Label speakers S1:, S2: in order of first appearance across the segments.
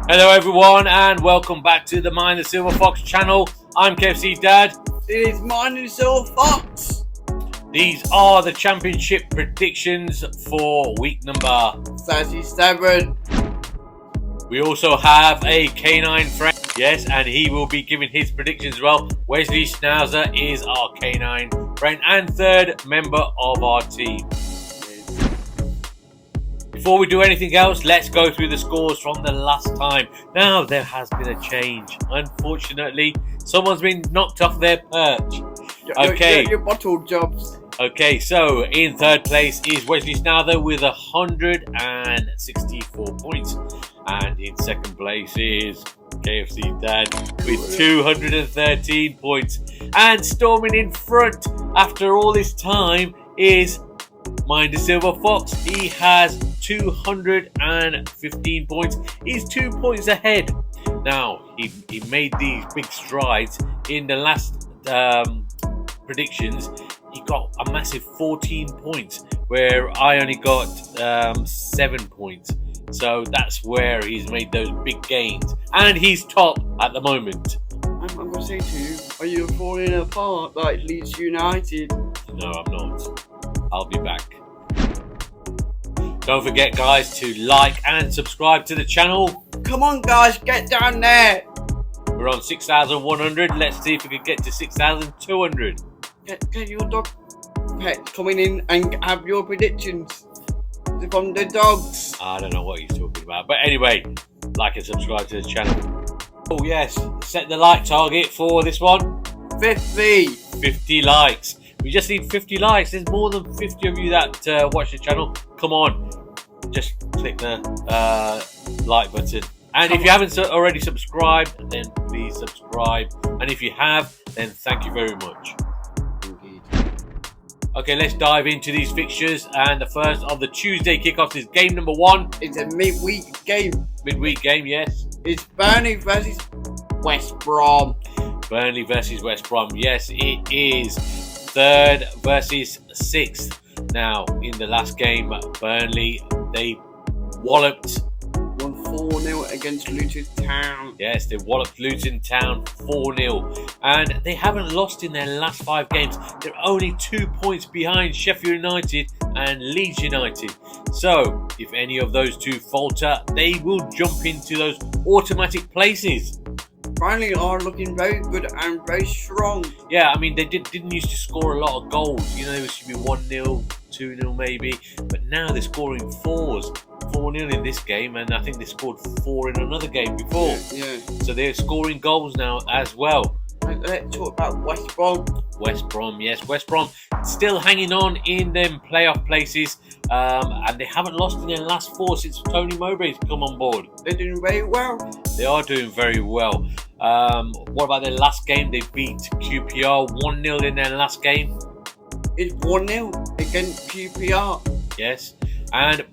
S1: Hello everyone and welcome back to the Mayan the Silver Fox channel. I'm KFC Dad.
S2: It is Mayan the Silver Fox.
S1: These are the championship predictions for week number
S2: 37.
S1: We also have a canine friend, yes, and he will be giving his predictions as well. Wesley Schnauzer is our canine friend and third member of our team. Before we do anything else, let's go through the scores from the last time. Now, there has been a change. Unfortunately, someone's been knocked off their perch. Okay.
S2: Your bottle jobs.
S1: Okay, so in third place is Wesley Schnauzer with 164 points. And in second place is KFC Dad with 213 points. And storming in front after all this time is Mayan the Silver Fox. He has 215 points. He's 2 points ahead. Now, he made these big strides in the last predictions. He got a massive 14 points, where I only got 7 points. So that's where he's made those big gains. And he's top at the moment.
S2: I'm going to say to you, are you falling apart like Leeds United?
S1: No, I'm not. I'll be back. Don't forget, guys, to like and subscribe to the channel.
S2: Come on, guys, get down there.
S1: We're on 6,100. Let's see if we can get to 6,200.
S2: Get your dog pets coming in and have your predictions from the dogs.
S1: I don't know what he's talking about. But anyway, like and subscribe to the channel. Oh, yes. Set the like target for this one.
S2: 50
S1: likes. We just need 50 likes. There's more than 50 of you that watch the channel. Come on, just click the like button. And if you haven't already subscribed, then please subscribe. And if you have, then thank you very much.
S2: Indeed.
S1: Okay, let's dive into these fixtures. And the first of the Tuesday kickoffs is game number 1.
S2: It's a midweek game.
S1: Midweek game, yes.
S2: It's Burnley versus West Brom.
S1: Burnley versus West Brom. Yes, it is 3rd versus 6th. Now, in the last game, Burnley, they walloped.
S2: Won 4-0 against Luton Town.
S1: Yes, they walloped Luton Town 4-0. And they haven't lost in their last 5 games. They're only 2 points behind Sheffield United and Leeds United. So, if any of those two falter, they will jump into those automatic places.
S2: Burnley are looking very good and very strong.
S1: Yeah, I mean, they didn't used to score a lot of goals. You know, they used to be 1-0, 2-0 maybe. But now they're scoring 4s. 4-0 in this game, and I think they scored 4 in another game before.
S2: Yeah.
S1: So they're scoring goals now as well.
S2: Let's talk about West Brom.
S1: West Brom, yes. West Brom still hanging on in them playoff places. And they haven't lost in their last 4 since Tony Mowbray's come on board.
S2: They're doing very well.
S1: They are doing very well. What about their last game? They beat QPR 1-0 in their last game.
S2: It's 1-0 against QPR.
S1: Yes.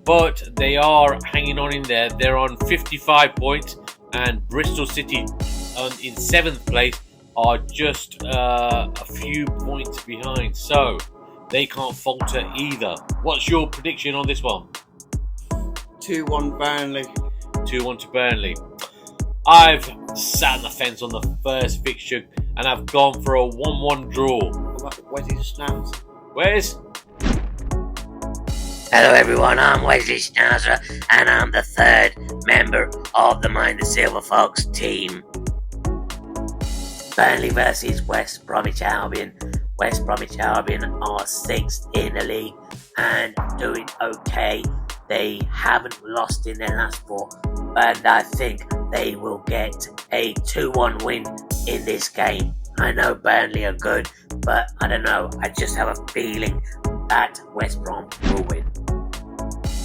S1: But they are hanging on in there. They're on 55 points. And Bristol City in 7th place are just a few points behind. So they can't falter either. What's your prediction on this one?
S2: 2-1 Burnley.
S1: 2-1 to Burnley. I've sat on the fence on the first fixture and I've gone for a 1-1 draw.
S2: What about Wesley Schnauzer?
S1: Where's?
S3: Hello everyone, I'm Wesley Schnauzer and I'm the 3rd member of the Mayan the Silver Fox team. Burnley versus West Bromwich Albion. West Bromwich Albion are 6th in the league and doing okay. They haven't lost in their last 4, and I think they will get a 2-1 win in this game. I know Burnley are good, but I don't know. I just have a feeling that West Brom will win.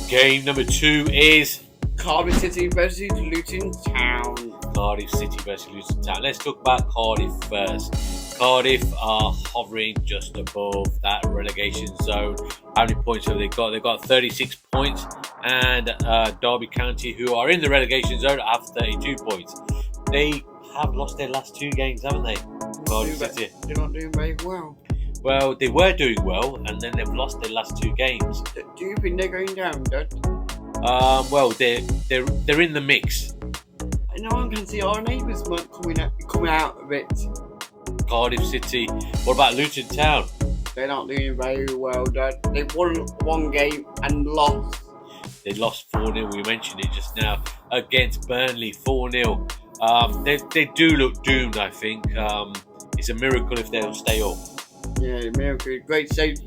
S1: Game number 2 is
S2: Cardiff City versus Luton Town.
S1: Cardiff City versus Luton Town. Let's talk about Cardiff first. Cardiff are hovering just above that relegation zone. How many points have they got? They've got 36 points. And Derby County, who are in the relegation zone, have 32 points. They have lost their last 2 games, haven't they? Cardiff City.
S2: They're not doing very well.
S1: Well, they were doing well, and then they've lost their last 2 games.
S2: Do you think they're going down, Dad?
S1: Well, they're in the mix.
S2: I can see our neighbours coming out of it.
S1: Cardiff City. What about Luton Town?
S2: They're not doing very well, Dad. They won one game and lost.
S1: They lost 4-0. We mentioned it just now against Burnley, 4-0. They do look doomed, I think. It's a miracle if they'll stay up.
S2: Yeah, miracle. Great saves.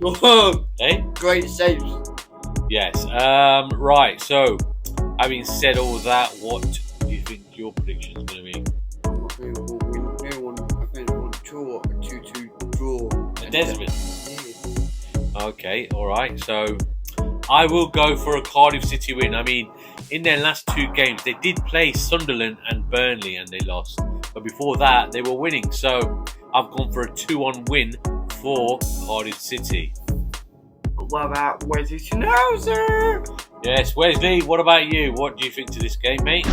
S1: Eh?
S2: Great saves.
S1: Yes. Right. So, having said all that, what do you think your prediction is going to be?
S2: I'm not going to win. I think we'll draw a 2-2 draw.
S1: A Desmond.
S2: Yeah.
S1: Okay. All right. So, I will go for a Cardiff City win. I mean, in their last 2 games, they did play Sunderland and Burnley, and they lost. But before that, they were winning. So, I've gone for a 2-1 win for Cardiff City.
S2: What about Wesley Schnauzer?
S1: Yes, Wesley, what about you? What do you think to this game, mate?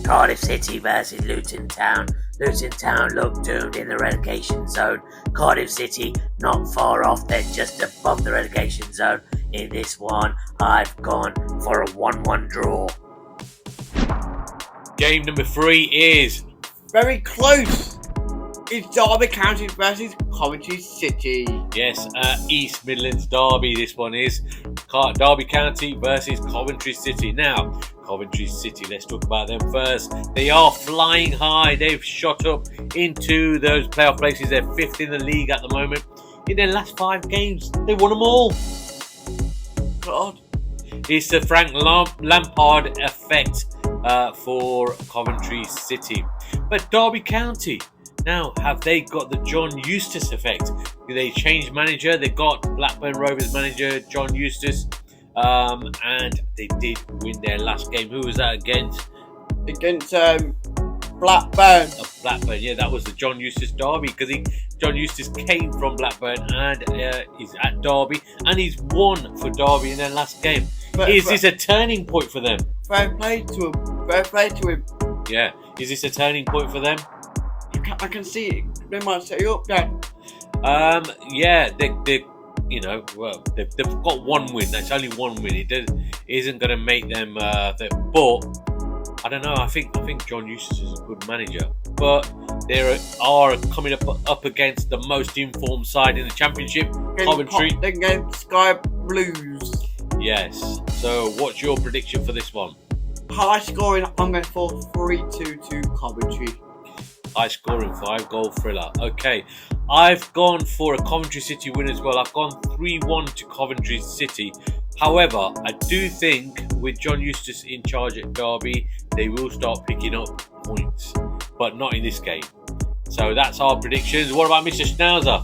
S3: Cardiff City versus Luton Town. Luton Town look doomed in the relegation zone. Cardiff City not far off, they're just above the relegation zone. In this one, I've gone for a 1-1 draw.
S1: Game number 3 is...
S2: Very close. It's Derby County versus Coventry City.
S1: Yes, East Midlands Derby this one is. Derby County versus Coventry City. Now, Coventry City, let's talk about them first. They are flying high. They've shot up into those playoff places. They're 5th in the league at the moment. In their last 5 games, they won them all.
S2: God.
S1: It's the Frank Lampard effect for Coventry City. But Derby County, now, have they got the John Eustace effect? They changed manager. They got Blackburn Rovers manager John Eustace, and they did win their last game. Who was that against?
S2: Against Blackburn.
S1: Blackburn, yeah, that was the John Eustace derby because John Eustace came from Blackburn and he's at Derby and he's won for Derby in their last game. Is this a turning point for them?
S2: Fair play to him. Fair play to him.
S1: Yeah, is this a turning point for them?
S2: I can see it. They might set you up, Dad.
S1: Yeah, they've got 1 win. That's only 1 win. It isn't going to make them. But I don't know. I think John Eustace is a good manager, but they are coming up against the most informed side in the Championship, Coventry.
S2: Against Sky Blues.
S1: Yes. So, what's your prediction for this one?
S2: High scoring. I'm going for 3-2 to Coventry.
S1: High scoring, 5-goal thriller. Okay, I've gone for a Coventry City win as well. I've gone 3-1 to Coventry City. However, I do think with John Eustace in charge at Derby, they will start picking up points, but not in this game. So that's our predictions. What about Mr. Schnauzer?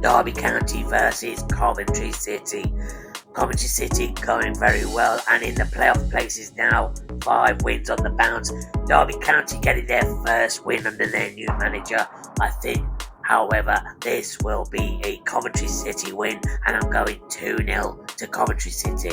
S3: Derby County versus Coventry City. Coventry City going very well and in the playoff places now. 5 wins on the bounce. Derby County getting their first win under their new manager. I think, however, this will be a Coventry City win and I'm going 2-0 to Coventry City.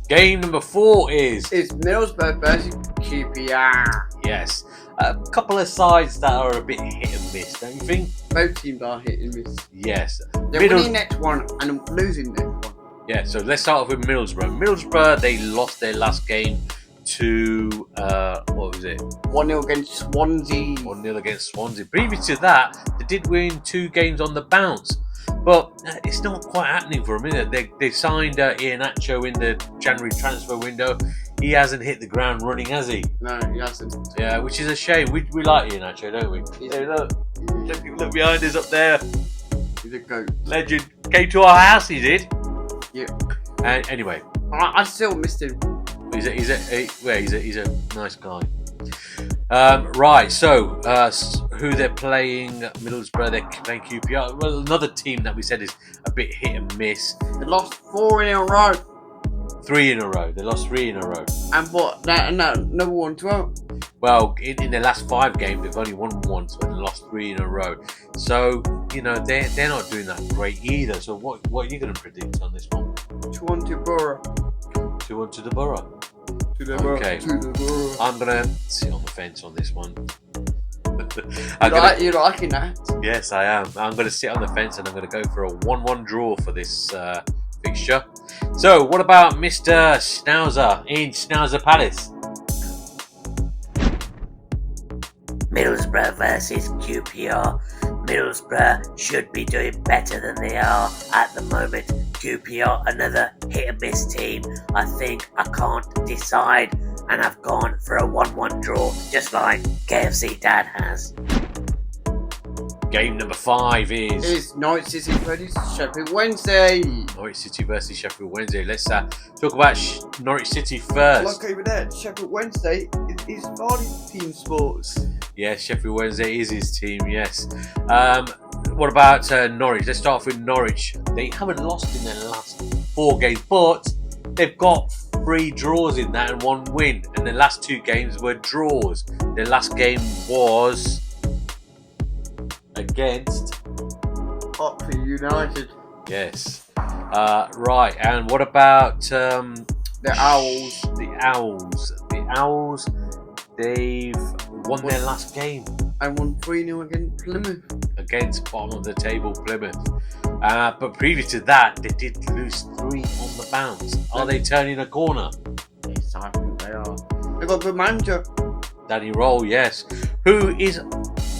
S1: Game number 4 is...
S2: It's Middlesbrough versus QPR.
S1: Yes. A couple of sides that are a bit hit and miss, don't you think?
S2: Both teams are hit and miss.
S1: Yes.
S2: They're winning next one and losing next one.
S1: Yeah, so let's start off with Middlesbrough. Middlesbrough, they lost their last game to, what was it?
S2: 1-0 against Swansea.
S1: 1-0 against Swansea. Previous to that, they did win 2 games on the bounce. But it's not quite happening for them, is it? They signed Iheanacho in the January transfer window. He hasn't hit the ground running, has he?
S2: No, he hasn't.
S1: Yeah, which is a shame. We like Iheanacho, don't we? Hey, look behind us up there.
S2: He's a goat.
S1: Legend. Came to our house, he did.
S2: Yeah.
S1: Anyway.
S2: I still missed him.
S1: He's a nice guy. Right, so who they're playing? Middlesbrough, they're playing QPR. Well, another team that we said is a bit hit and miss.
S2: They lost 4 in a row.
S1: 3 in a row. They lost 3 in a row.
S2: And what? That number 1 12.
S1: Well, in their last 5 games, they've only won once, but they lost 3 in a row. So they're not doing that great either. So what are you going to predict on this one?
S2: 2-1 to Borough.
S1: 2-1 to the Borough.
S2: Okay. To the Borough.
S1: I'm going to sit on the fence on this one.
S2: You're liking that?
S1: Yes, I am. I'm going to sit on the fence and I'm going to go for a 1-1 draw for this fixture. So, what about Mr. Schnauzer in Schnauzer Palace?
S3: Middlesbrough versus QPR. Middlesbrough should be doing better than they are at the moment. QPR, another hit and miss team. I think I can't decide, and I've gone for a 1-1 draw, just like KFC Dad has.
S1: Game number 5 is...
S2: It's Norwich City versus Sheffield Wednesday.
S1: Norwich City versus Sheffield Wednesday. Let's talk about Norwich City first.
S2: Look over there, Sheffield Wednesday is Vardy's team sports.
S1: Yes, Sheffield Wednesday is his team, yes. What about Norwich? Let's start off with Norwich. They haven't lost in their last 4 games, but they've got 3 draws in that and 1 win. And the last 2 games were draws. Their last game was against
S2: Watford United.
S1: Yes. Right, and what about
S2: The Owls.
S1: The Owls, they've won their last game
S2: And won 3-0 against Plymouth.
S1: against bottom of the table Plymouth. But previous to that, they did lose 3 on the bounce. Are they turning a corner?
S2: Yes, I think they are. They got a good manager.
S1: Danny Roll, yes, who is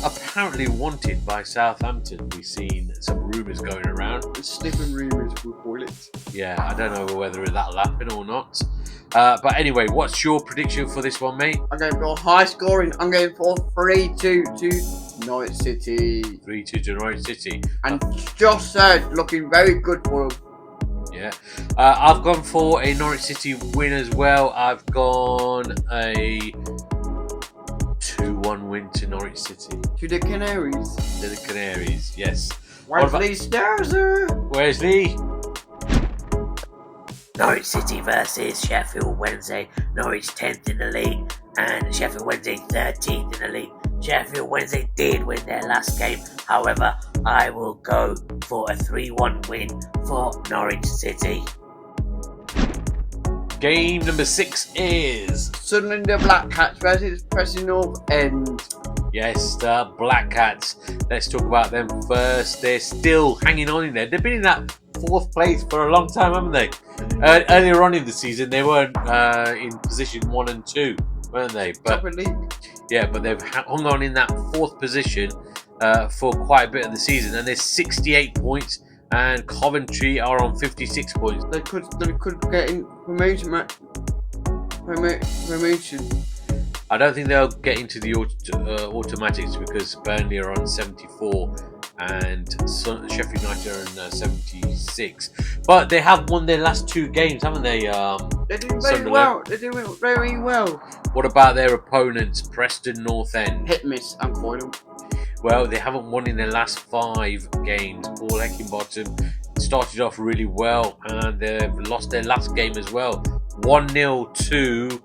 S1: apparently wanted by Southampton. We've seen some rumours going around.
S2: Sniffing rumours, we'll call it.
S1: Yeah, I don't know whether that'll happen or not. But anyway, what's your prediction for this one, mate?
S2: I'm going for high scoring. I'm going for 3-2 to Norwich City.
S1: 3-2 to Norwich City.
S2: And Josh said, looking very good for him.
S1: Yeah. I've gone for a Norwich City win as well. I've gone a 2-1 win to Norwich City.
S2: To the Canaries.
S1: To the Canaries, yes.
S2: Wesley Schnauzer.
S1: Wesley.
S3: Norwich City versus Sheffield Wednesday. Norwich 10th in the league and Sheffield Wednesday 13th in the league. Sheffield Wednesday did win their last game. However, I will go for a 3-1 win for Norwich City.
S1: Game number 6 is...
S2: Sunderland the Black Cats versus Preston North End.
S1: Yes, the Black Cats. Let's talk about them first. They're still hanging on in there. They've been in that 4th place for a long time, haven't they? Earlier on in the season, they weren't in position 1 and 2, weren't they?
S2: Top of the league.
S1: Yeah, but they've hung on in that 4th position for quite a bit of the season, and there's 68 points, and Coventry are on 56 points.
S2: They could get in promotion.
S1: I don't think they'll get into the automatics because Burnley are on 74 and Sheffield United are on 76. But they have won their last 2 games, haven't they?
S2: They're doing very well. They're doing very well.
S1: What about their opponents, Preston North End?
S2: Hit miss, I'm calling them.
S1: Well, they haven't won in their last 5 games. Paul Heckingbottom started off really well and they've lost their last game as well. 1-0 to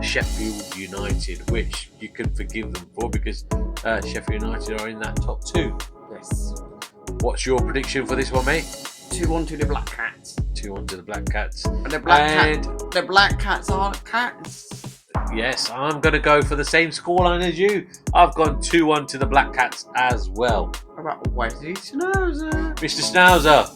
S1: Sheffield United, which you can forgive them for because Sheffield United are in that top 2.
S2: Yes.
S1: What's your prediction for this one, mate?
S2: 2-1 to the Black Cats.
S1: 2-1 to the Black Cats.
S2: And the Black Cats are cats.
S1: Yes, I'm going to go for the same scoreline as you. I've gone 2-1 to the Black Cats as well.
S2: How about Wesley Schnauzer?
S1: Mr. Schnauzer.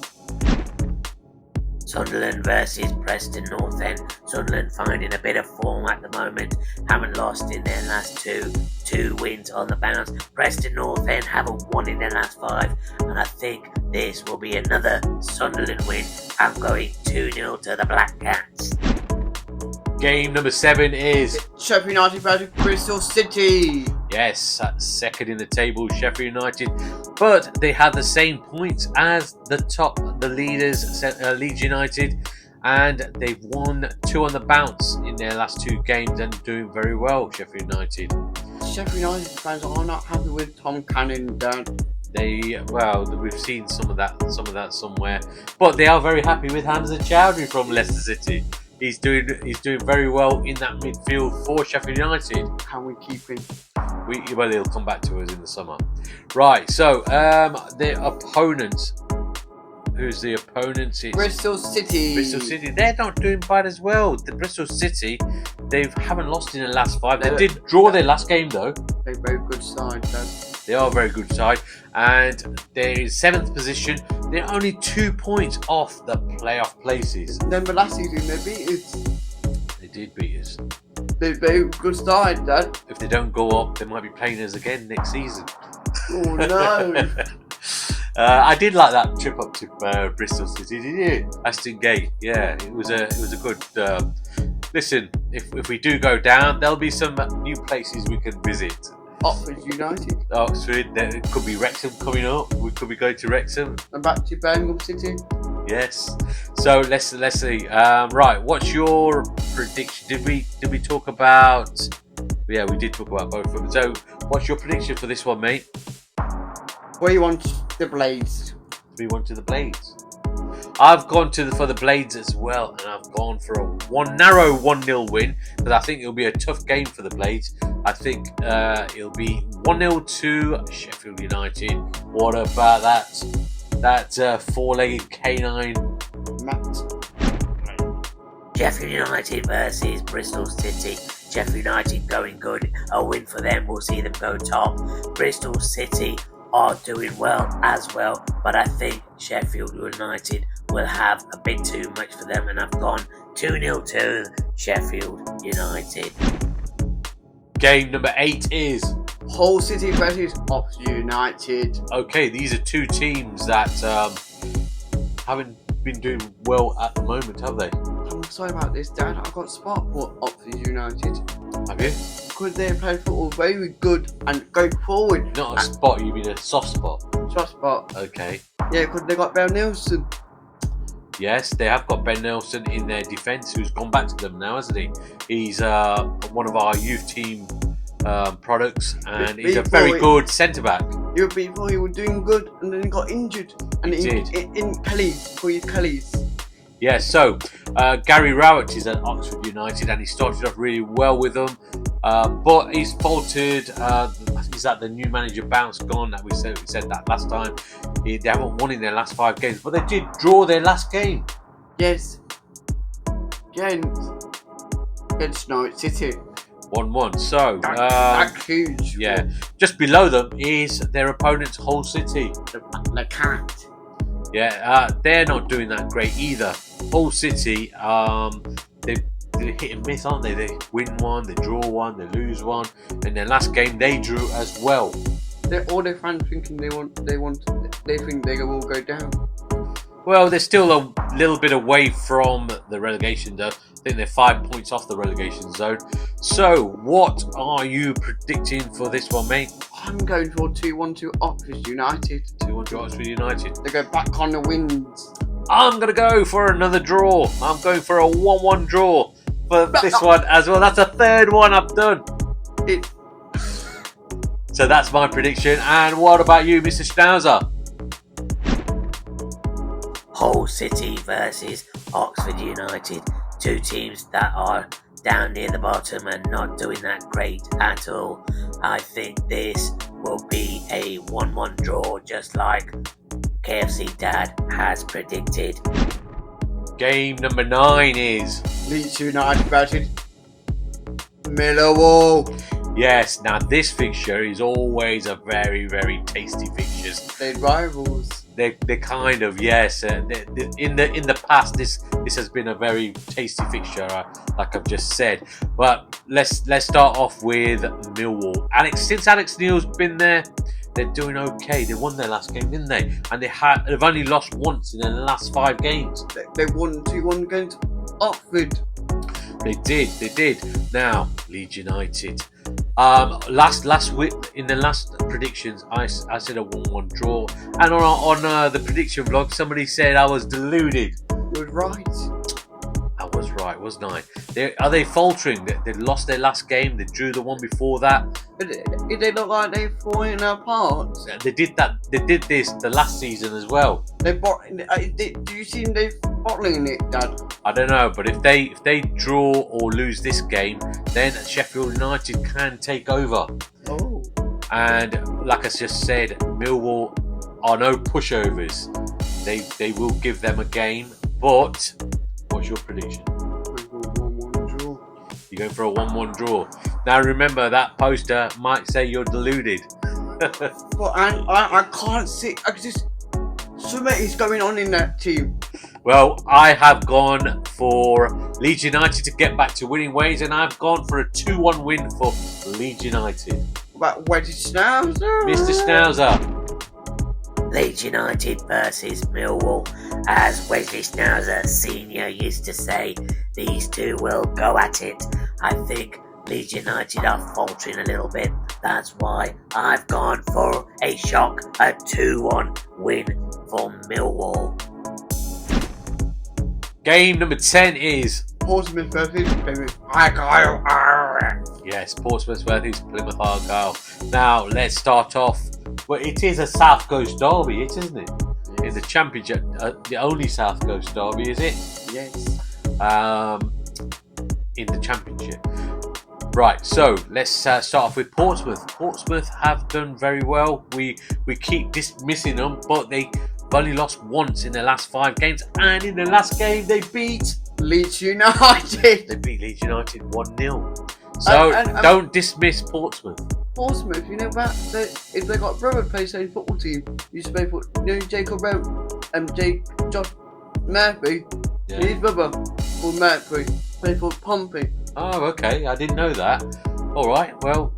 S3: Sunderland versus Preston North End. Sunderland finding a bit of form at the moment. Haven't lost in their last 2 wins on the bounce. Preston North End haven't won in their last 5. And I think this will be another Sunderland win. I'm going 2-0 to the Black Cats.
S1: Game number 7 is...
S2: Sheffield United versus Bristol City.
S1: Yes, that's 2nd in the table, Sheffield United. But they have the same points as the leaders, Leeds United. And they've won 2 on the bounce in their last 2 games and doing very well, Sheffield United.
S2: Sheffield United fans are not happy with Tom Cannon down.
S1: We've seen some of that somewhere. But they are very happy with Hamza Chowdhury from Leicester City. He's doing very well in that midfield for Sheffield United.
S2: Can we keep him?
S1: He'll come back to us in the summer. Right, so the opponents. Who's the opponents? It's
S2: Bristol City.
S1: Bristol City. They're not doing bad as well. The Bristol City, they haven't lost in the last 5. They did draw their last game though.
S2: They're a very good side, though.
S1: They are a very good side, and they're in 7th position. They're only 2 points off the playoff places.
S2: Remember last season they beat us.
S1: They did beat us.
S2: They're very good side, Dad.
S1: If they don't go up, they might be playing us again next season.
S2: Oh no!
S1: I did like that trip up to Bristol City, did you? Aston Gate, yeah, it was a good. Listen, if we do go down, there'll be some new places we can visit.
S2: Oxford United.
S1: Oxford, there could be Wrexham coming up. We could be going to Wrexham.
S2: And back to Birmingham City.
S1: Yes. So let's see. Right, what's your prediction? Did we talk about? Yeah, we did talk about both of them. So, what's your prediction for this one, mate?
S2: Where you want the Blades?
S1: 3-1 to the Blades. I've gone for the Blades as well, and I've gone for a narrow 1-0 win, because I think it'll be a tough game for the Blades. I think it'll be 1-0 to Sheffield United. What about that four-legged canine,
S2: Matt.
S3: Sheffield United versus Bristol City. Sheffield United going good. A win for them will see them go top. Bristol City are doing well as well, but I think Sheffield United will have a bit too much for them, and I've gone 2-0 to Sheffield United.
S1: Game number 8 is...
S2: Hull City versus Oxford United.
S1: Okay, these are two teams that haven't been doing well at the moment, have they?
S2: I'm sorry about this, Dad. I got spot for Oxford United.
S1: Have you?
S2: Because they play football very good and go forward.
S1: Not a spot, you mean a soft spot?
S2: Soft spot.
S1: Okay.
S2: Yeah, because they got Bell Nelson.
S1: Yes, they have got Ben Nelson in their defence, who's gone back to them now, hasn't he? He's one of our youth team products, and he's a very good centre-back.
S2: Before he was doing good, and then he got injured. And
S1: He did.
S2: In Kelly's, for his Kelly's.
S1: Yeah, so Gary Rowett is at Oxford United, and he started off really well with them, but he's faltered. Is that the new manager bounce gone? That we said that last time. They haven't won in their last 5 games, but they did draw their last game.
S2: Yes. Against Norwich City.
S1: 1-1. So
S2: That's huge.
S1: yeah, just below them is their opponents, Hull City.
S2: The cat.
S1: Yeah, they're not doing that great either. Hull City, they're hit and miss, aren't they? They win one, they draw one, they lose one, and their last game they drew as well.
S2: All their fans thinking they think they will go down.
S1: Well, they're still a little bit away from the relegation zone. I think they're 5 points off the relegation zone. So, what are you predicting for this one, mate?
S2: I'm going for 2-1 to Oxford United.
S1: 2-1 to Oxford United.
S2: They go back on the wins.
S1: I'm going to go for another draw. I'm going for a 1-1 draw for this one as well. That's a third one I've done. So that's my prediction. And what about you, Mr. Schnauzer?
S3: Hull City versus Oxford United. Two teams that are down near the bottom and not doing that great at all. I think this will be a 1-1 draw, just like KFC Dad has predicted.
S1: Game number 9 is...
S2: Leeds United versus Millwall.
S1: Yes, now this fixture is always a very, very tasty fixture.
S2: They're rivals.
S1: They're kind of, yes. In the past, this has been a very tasty fixture, like I've just said. But let's start off with Millwall. Since Alex Neil's been there, they're doing okay. They won their last game, didn't they? And they've only lost once in their last 5 games.
S2: They won 2-1 against Oxford.
S1: They did. Now, Leeds United. Last week in the last predictions, I said a 1-1 draw, and on the prediction vlog, somebody said I was deluded.
S2: You were right.
S1: I was right, wasn't I? Are they faltering? They lost their last game. They drew the one before that.
S2: Did they look like they're falling apart?
S1: They did that. They did this the last season as well.
S2: Do you see them bottling it, Dad?
S1: I don't know, but if they draw or lose this game, then Sheffield United can take over.
S2: Oh.
S1: And like I just said, Millwall are no pushovers. They will give them a game. But what's your prediction?
S2: 1-1 draw.
S1: You're going for a 1-1 draw. Now remember, that poster might say you're deluded.
S2: But I can't see. I just something is going on in that team.
S1: Well, I have gone for Leeds United to get back to winning ways, and I've gone for a 2-1 win for Leeds United.
S2: But Wesley Schnauzer.
S1: Mr. Schnauzer.
S3: Leeds United versus Millwall. As Wesley Schnauzer Senior used to say, these two will go at it. I think Leeds United are faltering a little bit. That's why I've gone for a shock, a 2-1 win for Millwall.
S1: Game number 10 is
S2: Portsmouth versus Plymouth Argyle.
S1: yes, Portsmouth versus Plymouth Argyle. Now let's start off. Well, it is a South Coast derby, isn't it? In the Championship, the only South Coast derby, is it?
S2: Yes.
S1: In the Championship. Right, so let's start off with Portsmouth. Portsmouth have done very well. We keep dismissing them, but they've only lost once in the last 5 games, and in the last game they beat
S2: Leeds United.
S1: They beat Leeds United 1-0. So don't dismiss Portsmouth.
S2: Portsmouth, you know that if they got brother play same football team, used to play for Jacob Rowe and Josh Murphy.
S1: Yeah.
S2: His brother called Murphy played for Pompey.
S1: Oh, okay. I didn't know that. All right. Well,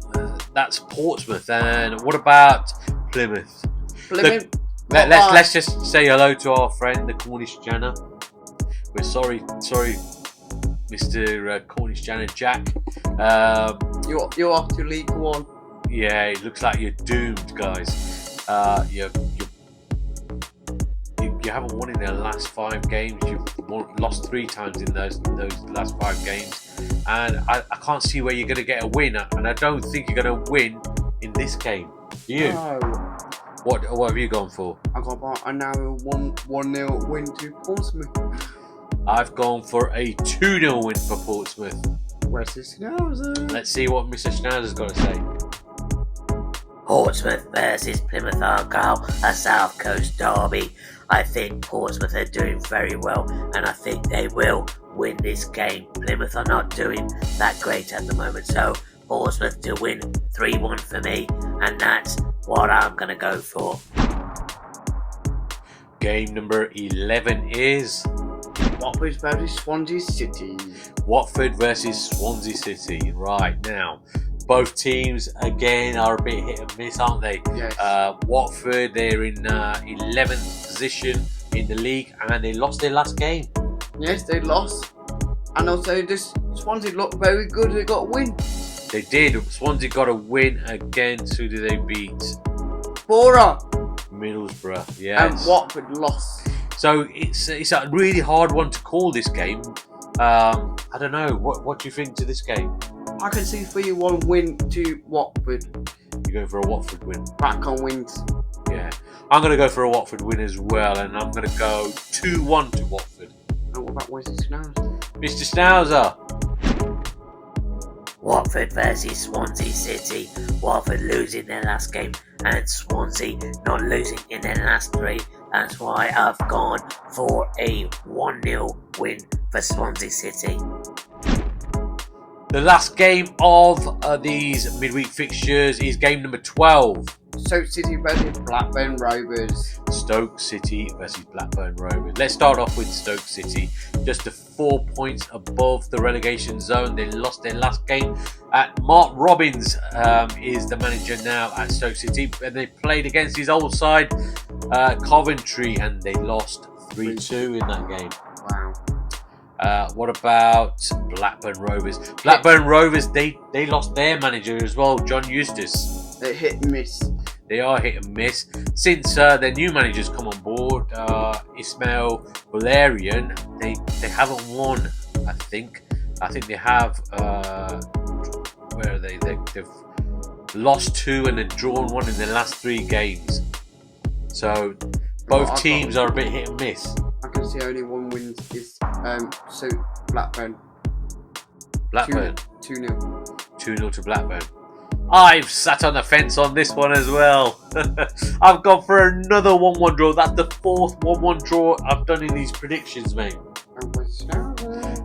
S1: that's Portsmouth. And what about Plymouth?
S2: Plymouth.
S1: Let's just say hello to our friend, the Cornish Janner. We're sorry, Mr. Cornish Janner Jack.
S2: You're off to League One.
S1: Yeah, it looks like you're doomed, guys. You haven't won in the last 5 games. You've lost 3 times in those last 5 games, and I can't see where you're going to get a win. And I don't think you're going to win in this game. Do you?
S2: No.
S1: What have you gone for?
S2: I got about a narrow 1-0 win to Portsmouth.
S1: I've gone for a 2-0 win for Portsmouth.
S2: Wesley Schnauzer.
S1: Let's see what Mr. Schnauzer's got to say.
S3: Portsmouth versus Plymouth Argyle, a South Coast derby. I think Portsmouth are doing very well, and I think they will win this game. Plymouth are not doing that great at the moment, so Portsmouth to win 3-1 for me, and that's what I'm going to go for.
S1: Game number 11 is
S2: Watford versus Swansea City.
S1: Watford versus Swansea City. Right, now, both teams again are a bit hit and miss, aren't they?
S2: Yes.
S1: Watford, they're in 11th position in the league, and they lost their last game.
S2: Yes, they lost. And also, this Swansea looked very good. They got a win.
S1: They did. Swansea got a win against. Who did they beat?
S2: Bora.
S1: Middlesbrough. Yes.
S2: And Watford lost.
S1: So it's a really hard one to call, this game. I don't know. What do you think to this game?
S2: I can see 3-1 win to Watford.
S1: You're going for a Watford win.
S2: Back on wins.
S1: Yeah. I'm going to go for a Watford win as well, and I'm going to go 2-1 to Watford.
S2: And what about Wesley Schnauzer?
S1: Mr. Schnauzer.
S3: Watford versus Swansea City. Watford losing their last game, and Swansea not losing in their last 3. That's why I've gone for a 1-0 win for Swansea City.
S1: The last game of these midweek fixtures is game number 12.
S2: Stoke City versus Blackburn Rovers.
S1: Stoke City versus Blackburn Rovers. Let's start off with Stoke City. Just 4 points above the relegation zone. They lost their last game. Mark Robbins is the manager now at Stoke City, and they played against his old side, Coventry, and they lost 3-2 in that game.
S2: Wow.
S1: What about Blackburn Rovers? Blackburn Rovers, they lost their manager as well, John Eustace.
S2: They hit and miss.
S1: They are hit and miss. Since their new manager's come on board, Ismail Valerian, they haven't won, I think. I think they have, where are they? They've lost 2 and they've drawn 1 in their last 3 games. So both teams are a bit hit and miss.
S2: I can see only 1 win is Blackburn.
S1: Blackburn.
S2: 2-0.
S1: 2-0 to Blackburn. I've sat on the fence on this one as well. I've gone for another 1-1 draw. That's the 4th 1-1 draw I've done in these predictions, mate.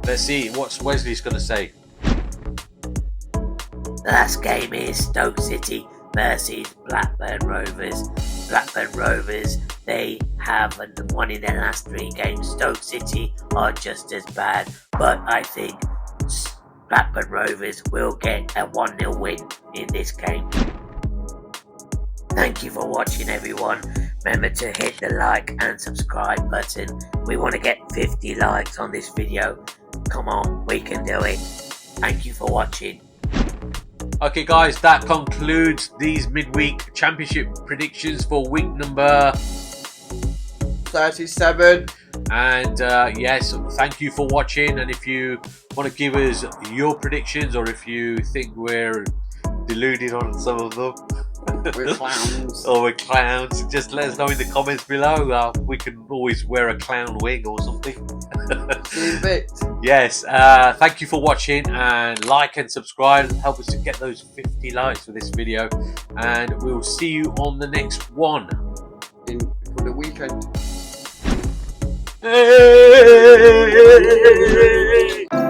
S1: Let's see what Wesley's going to say.
S3: The last game is Stoke City versus Blackburn Rovers. Blackburn Rovers, they haven't won in their last 3 games. Stoke City are just as bad, but I think Blackburn Rovers will get a 1-0 win in this game. Thank you for watching, everyone. Remember to hit the like and subscribe button. We want to get 50 likes on this video. Come on, we can do it. Thank you for watching.
S1: Okay guys, that concludes these midweek championship predictions for week number
S2: 37.
S1: and yes, thank you for watching, and if you want to give us your predictions or if you think we're deluded on some of them
S2: We're clowns.
S1: or we're clowns, just let us know in the comments below. We can always wear a clown wig or something.
S2: See you in a bit.
S1: Yes, thank you for watching, and like and subscribe, help us to get those 50 likes for this video, and we'll see you on the next one.
S2: For the weekend.
S1: Hey!